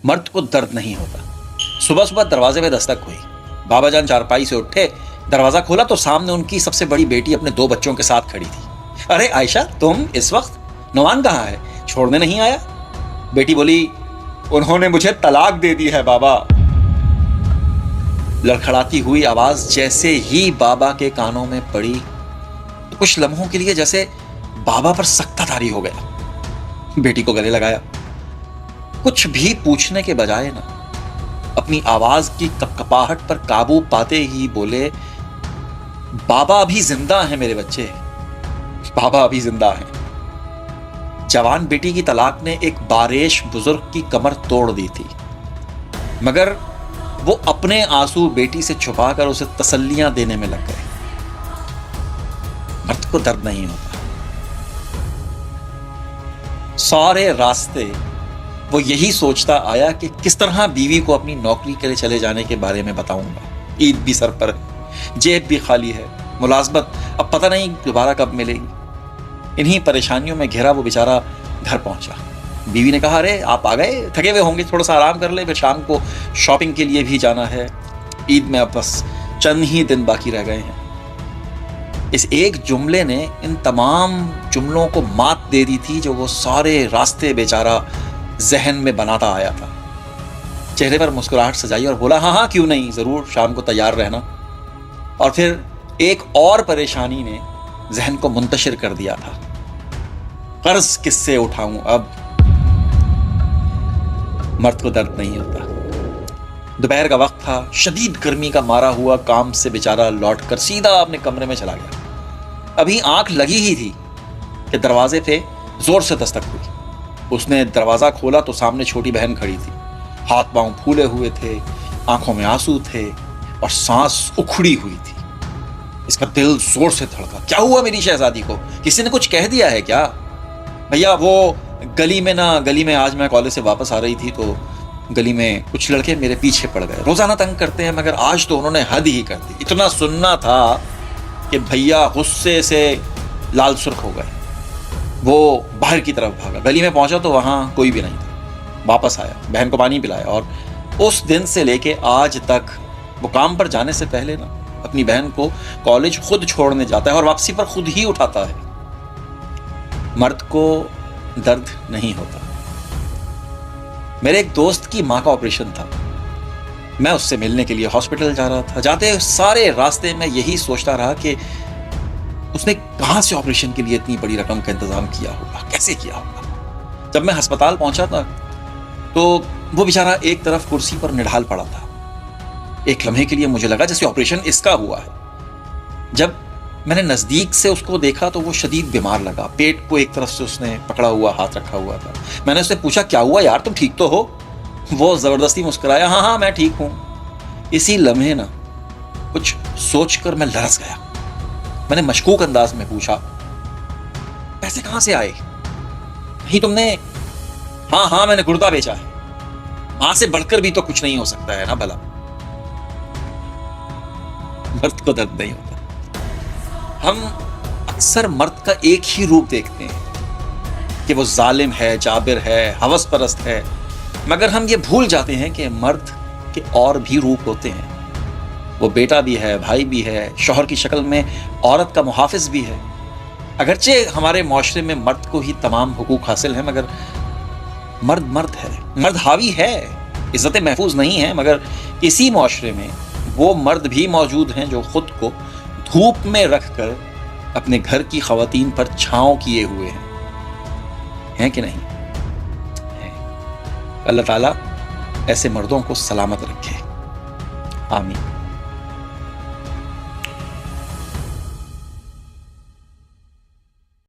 मर्द को दर्द नहीं होता। सुबह सुबह दरवाजे में दस्तक हुई। बाबा जान चारपाई से उठे, दरवाजा खोला तो सामने उनकी सबसे बड़ी बेटी अपने 2 बच्चों के साथ खड़ी थी। अरे आयशा, तुम इस वक्त? नुमान कहाँ है? छोड़ने नहीं आया? बेटी बोली, उन्होंने मुझे तलाक दे दी है बाबा। लड़खड़ाती हुई आवाज जैसे ही बाबा के कानों में पड़ी तो कुछ लम्हों के लिए जैसे बाबा पर सख्ता तारी हो गया। बेटी को गले लगाया। कुछ भी पूछने के बजाय ना अपनी आवाज की कपकपाहट पर काबू पाते ही बोले, बाबा अभी जिंदा है मेरे बच्चे, बाबा अभी जिंदा है। जवान बेटी की तलाक ने एक बारेश बुजुर्ग की कमर तोड़ दी थी, मगर वो अपने आंसू बेटी से छुपाकर उसे तसल्लियां देने में लग गए। मर्द को दर्द नहीं होता। सारे रास्ते वो यही सोचता आया कि किस तरह बीवी को अपनी नौकरी के लिए चले जाने के बारे में बताऊंगा। ईद भी सर पर है, जेब भी खाली है, मुलाजमत अब पता नहीं दोबारा कब मिलेगी। इन्हीं परेशानियों में घिरा वो बेचारा घर पहुंचा। बीवी ने कहा, अरे आप आ गए, थके हुए होंगे, थोड़ा सा आराम कर ले, फिर शाम को शॉपिंग के लिए भी जाना है। ईद में अब बस चंद ही दिन बाकी रह गए हैं। इस एक जुमले ने इन तमाम जुमलों को मात दे दी थी जो वो सारे रास्ते बेचारा जहन में बनाता आया था। चेहरे पर मुस्कुराहट सजाई और बोला, हाँ हाँ क्यों नहीं, जरूर शाम को तैयार रहना। और फिर एक और परेशानी ने जहन को मुंतशिर कर दिया था। कर्ज किससे उठाऊं अब? मर्द को दर्द नहीं होता। दोपहर का वक्त था, शदीद गर्मी का मारा हुआ काम से बेचारा लौटकर सीधा अपने कमरे में चला गया। अभी आंख लगी ही थी कि दरवाजे पे जोर से दस्तक हुई। उसने दरवाजा खोला तो सामने छोटी बहन खड़ी थी। हाथ पांव फूले हुए थे, आंखों में आंसू थे और सांस उखड़ी हुई थी। इसका दिल जोर से धड़का। क्या हुआ मेरी शहजादी को? किसी ने कुछ कह दिया है क्या? भैया वो गली में आज मैं कॉलेज से वापस आ रही थी तो गली में कुछ लड़के मेरे पीछे पड़ गए। रोजाना तंग करते हैं मगर आज तो उन्होंने हद ही कर दी। इतना सुनना था कि भैया गुस्से से लाल सुर्ख हो गए। वो बाहर की तरफ भागा। गली में पहुंचा तो वहां कोई भी नहीं था। वापस आया, बहन को पानी पिलाया और उस दिन से लेके आज तक वो काम पर जाने से पहले ना अपनी बहन को कॉलेज खुद छोड़ने जाता है और वापसी पर खुद ही उठाता है। मर्द को दर्द नहीं होता। मेरे एक दोस्त की मां का ऑपरेशन था। मैं उससे मिलने के लिए हॉस्पिटल जा रहा था। जाते सारे रास्ते में यही सोचता रहा कि उसने कहां से ऑपरेशन के लिए इतनी बड़ी रकम का इंतजाम किया होगा, कैसे किया होगा। जब मैं अस्पताल पहुंचा था तो वो बेचारा एक तरफ कुर्सी पर निढाल पड़ा था। एक लम्हे के लिए मुझे लगा जैसे ऑपरेशन इसका हुआ है। जब मैंने नजदीक से उसको देखा तो वो शदीद बीमार लगा। पेट को एक तरफ से उसने पकड़ा हुआ हाथ रखा हुआ था। मैंने उससे पूछा, क्या हुआ यार, तुम ठीक तो हो? वो जबरदस्ती मुस्कुराया, हाँ हाँ मैं ठीक हूं। इसी लम्हे ना कुछ सोचकर मैं लरस गया। मैंने मशकूक अंदाज में पूछा, पैसे कहां से आए? कहीं तुमने? हाँ हाँ मैंने गुर्दा बेचा है। मां से बढ़कर भी तो कुछ नहीं हो सकता है ना भला। मर्द को दर्द नहीं होता। हम अक्सर मर्द का एक ही रूप देखते हैं कि वो जालिम है, जाबिर है, हवस परस्त है, मगर हम ये भूल जाते हैं कि मर्द के और भी रूप होते हैं। वो बेटा भी है, भाई भी है, शौहर की शक्ल में औरत का मुहाफिज भी है। अगरचे हमारे माशरे में मर्द को ही तमाम हुकूक हासिल है, मगर मर्द मर्द है, मर्द हावी है, इज्जतें महफूज नहीं है, मगर इसी माशरे में वो मर्द भी मौजूद हैं जो खुद को धूप में रखकर अपने घर की खवातीन पर छांव किए हुए हैं कि नहीं? है। अल्लाह ताला ऐसे मर्दों को सलामत रखे। आमीन।